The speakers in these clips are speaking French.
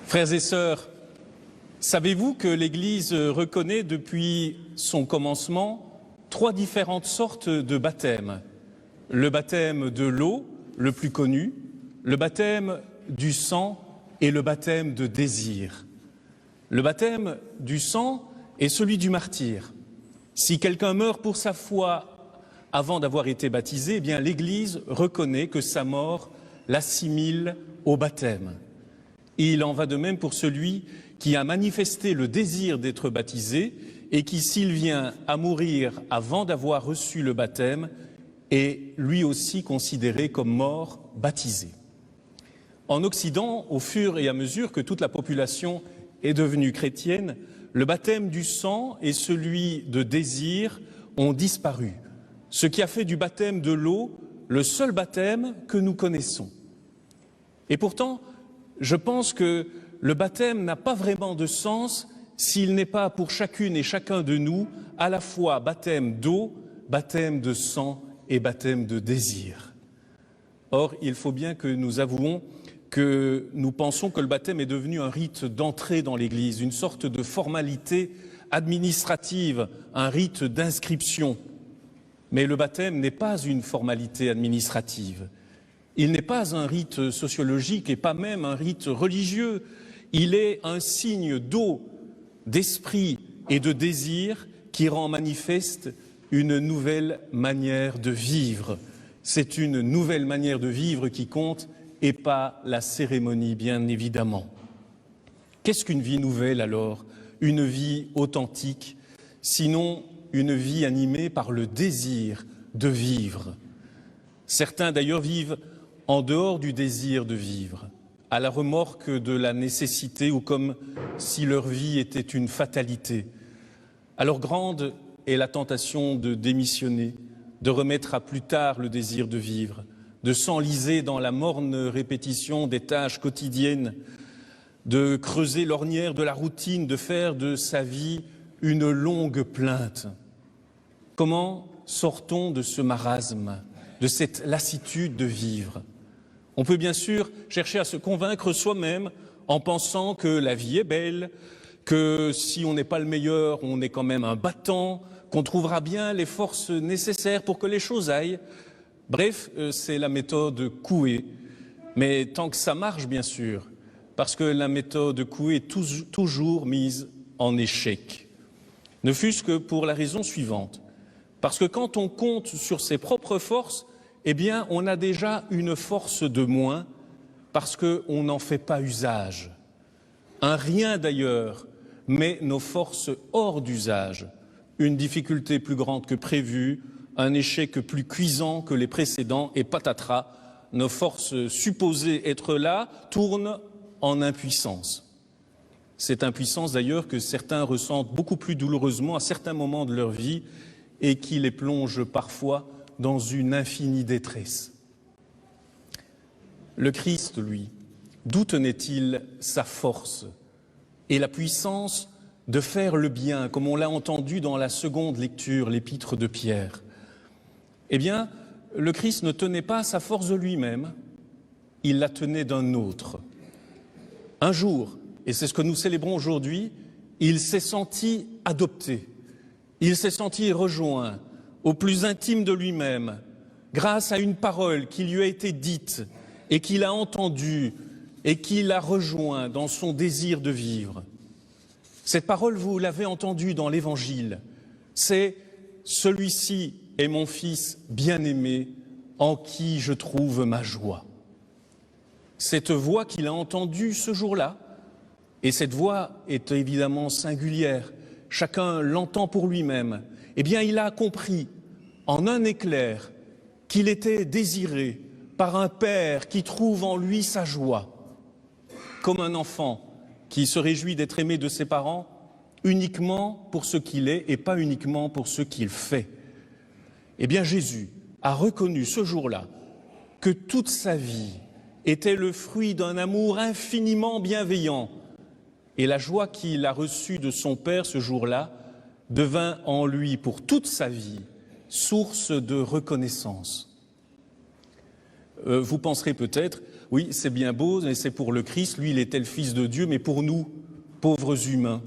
Frères et sœurs, savez-vous que l'Église reconnaît depuis son commencement 3 différentes sortes de baptêmes? Le baptême de l'eau, le plus connu, le baptême du sang et le baptême de désir. Le baptême du sang est celui du martyr. Si quelqu'un meurt pour sa foi avant d'avoir été baptisé, eh bien l'Église reconnaît que sa mort l'assimile au baptême. Il en va de même pour celui qui a manifesté le désir d'être baptisé et qui, s'il vient à mourir avant d'avoir reçu le baptême, est lui aussi considéré comme mort baptisé. En Occident, au fur et à mesure que toute la population est devenue chrétienne, le baptême du sang et celui de désir ont disparu, ce qui a fait du baptême de l'eau le seul baptême que nous connaissons. Et pourtant, je pense que le baptême n'a pas vraiment de sens s'il n'est pas pour chacune et chacun de nous à la fois baptême d'eau, baptême de sang et baptême de désir. Or, il faut bien que nous avouons que nous pensons que le baptême est devenu un rite d'entrée dans l'Église, une sorte de formalité administrative, un rite d'inscription. Mais le baptême n'est pas une formalité administrative. Il n'est pas un rite sociologique et pas même un rite religieux. Il est un signe d'eau, d'esprit et de désir qui rend manifeste une nouvelle manière de vivre. C'est une nouvelle manière de vivre qui compte et pas la cérémonie, bien évidemment. Qu'est-ce qu'une vie nouvelle alors? Une vie authentique, sinon une vie animée par le désir de vivre. Certains d'ailleurs vivent en dehors du désir de vivre, à la remorque de la nécessité ou comme si leur vie était une fatalité. Alors grande est la tentation de démissionner, de remettre à plus tard le désir de vivre, de s'enliser dans la morne répétition des tâches quotidiennes, de creuser l'ornière de la routine, de faire de sa vie une longue plainte. Comment sort-on de ce marasme, de cette lassitude de vivre? On peut bien sûr chercher à se convaincre soi-même en pensant que la vie est belle, que si on n'est pas le meilleur, on est quand même un battant, qu'on trouvera bien les forces nécessaires pour que les choses aillent. Bref, c'est la méthode Coué, mais tant que ça marche bien sûr, parce que la méthode Coué est toujours mise en échec. Ne fût-ce que pour la raison suivante, parce que quand on compte sur ses propres forces, eh bien, on a déjà une force de moins parce qu'on n'en fait pas usage. Un rien d'ailleurs met nos forces hors d'usage. Une difficulté plus grande que prévue, un échec plus cuisant que les précédents et patatras, nos forces supposées être là tournent en impuissance. Cette impuissance d'ailleurs que certains ressentent beaucoup plus douloureusement à certains moments de leur vie et qui les plonge parfois dans une infinie détresse. Le Christ, lui, d'où tenait-il sa force et la puissance de faire le bien, comme on l'a entendu dans la seconde lecture, l'épître de Pierre? Eh bien, le Christ ne tenait pas sa force de lui-même, il la tenait d'un autre. Un jour, et c'est ce que nous célébrons aujourd'hui, il s'est senti adopté, il s'est senti rejoint au plus intime de lui-même, grâce à une parole qui lui a été dite et qu'il a entendue et qui l'a rejoint dans son désir de vivre. Cette parole, vous l'avez entendue dans l'Évangile, c'est « Celui-ci est mon Fils bien-aimé, en qui je trouve ma joie ». Cette voix qu'il a entendue ce jour-là, et cette voix est évidemment singulière, chacun l'entend pour lui-même, eh bien il a compris en un éclair qu'il était désiré par un Père qui trouve en lui sa joie, comme un enfant qui se réjouit d'être aimé de ses parents uniquement pour ce qu'il est et pas uniquement pour ce qu'il fait. Eh bien Jésus a reconnu ce jour-là que toute sa vie était le fruit d'un amour infiniment bienveillant et la joie qu'il a reçue de son Père ce jour-là devint en lui pour toute sa vie source de reconnaissance. Vous penserez peut-être, oui, c'est bien beau, mais c'est pour le Christ, lui, il était le Fils de Dieu, mais pour nous, pauvres humains,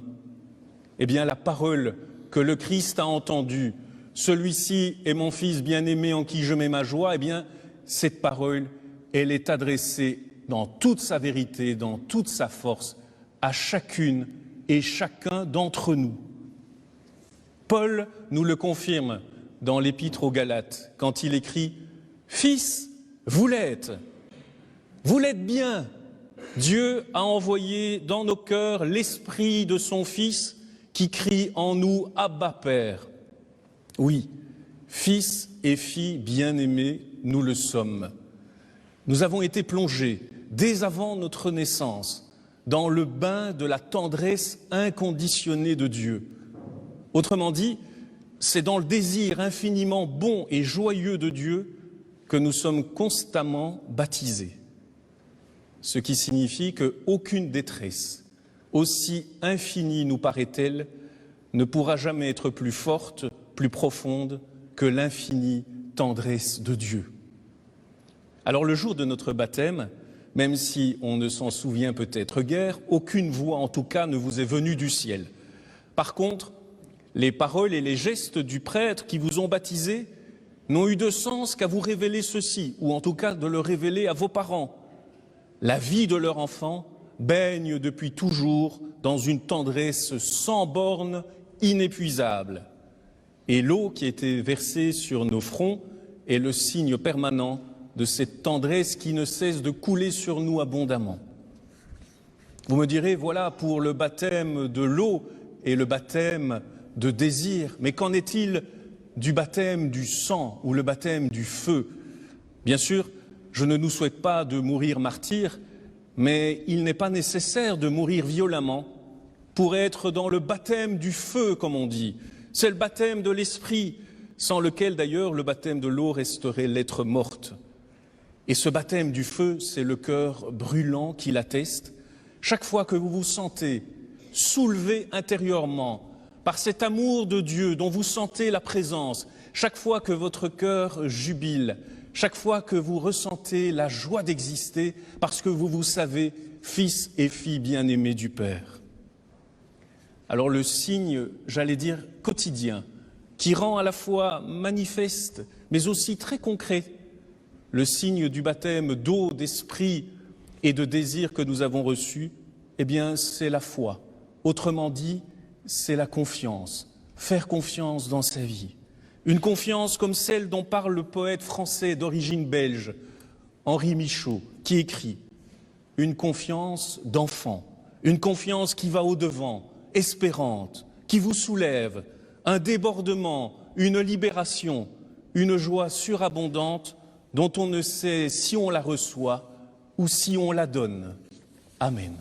eh bien, la parole que le Christ a entendue, celui-ci est mon Fils bien-aimé en qui je mets ma joie, eh bien, cette parole, elle est adressée dans toute sa vérité, dans toute sa force, à chacune et chacun d'entre nous. Paul nous le confirme dans l'Épître aux Galates, quand il écrit « Fils, vous l'êtes bien. Dieu a envoyé dans nos cœurs l'Esprit de son Fils qui crie en nous « Abba, Père ». Oui, fils et filles bien-aimés, nous le sommes. Nous avons été plongés, dès avant notre naissance, dans le bain de la tendresse inconditionnée de Dieu. Autrement dit, c'est dans le désir infiniment bon et joyeux de Dieu que nous sommes constamment baptisés. Ce qui signifie qu'aucune détresse, aussi infinie nous paraît-elle, ne pourra jamais être plus forte, plus profonde que l'infinie tendresse de Dieu. Alors le jour de notre baptême, même si on ne s'en souvient peut-être guère, aucune voix en tout cas ne vous est venue du ciel. Par contre, les paroles et les gestes du prêtre qui vous ont baptisé n'ont eu de sens qu'à vous révéler ceci, ou en tout cas de le révéler à vos parents. La vie de leur enfant baigne depuis toujours dans une tendresse sans bornes, inépuisable. Et l'eau qui a été versée sur nos fronts est le signe permanent de cette tendresse qui ne cesse de couler sur nous abondamment. Vous me direz, voilà pour le baptême de l'eau et le baptême de désir, mais qu'en est-il du baptême du sang ou le baptême du feu? Bien sûr, je ne nous souhaite pas de mourir martyrs, mais il n'est pas nécessaire de mourir violemment pour être dans le baptême du feu, comme on dit. C'est le baptême de l'esprit, sans lequel d'ailleurs le baptême de l'eau resterait lettre morte. Et ce baptême du feu, c'est le cœur brûlant qui l'atteste. Chaque fois que vous vous sentez soulevé intérieurement par cet amour de Dieu dont vous sentez la présence, chaque fois que votre cœur jubile, chaque fois que vous ressentez la joie d'exister, parce que vous vous savez fils et filles bien-aimés du Père. Alors le signe, j'allais dire, quotidien, qui rend à la fois manifeste, mais aussi très concret, le signe du baptême d'eau, d'esprit et de désir que nous avons reçu, eh bien, c'est la foi. Autrement dit, c'est la confiance, faire confiance dans sa vie. Une confiance comme celle dont parle le poète français d'origine belge, Henri Michaud, qui écrit « Une confiance d'enfant, une confiance qui va au-devant, espérante, qui vous soulève, un débordement, une libération, une joie surabondante dont on ne sait si on la reçoit ou si on la donne. Amen.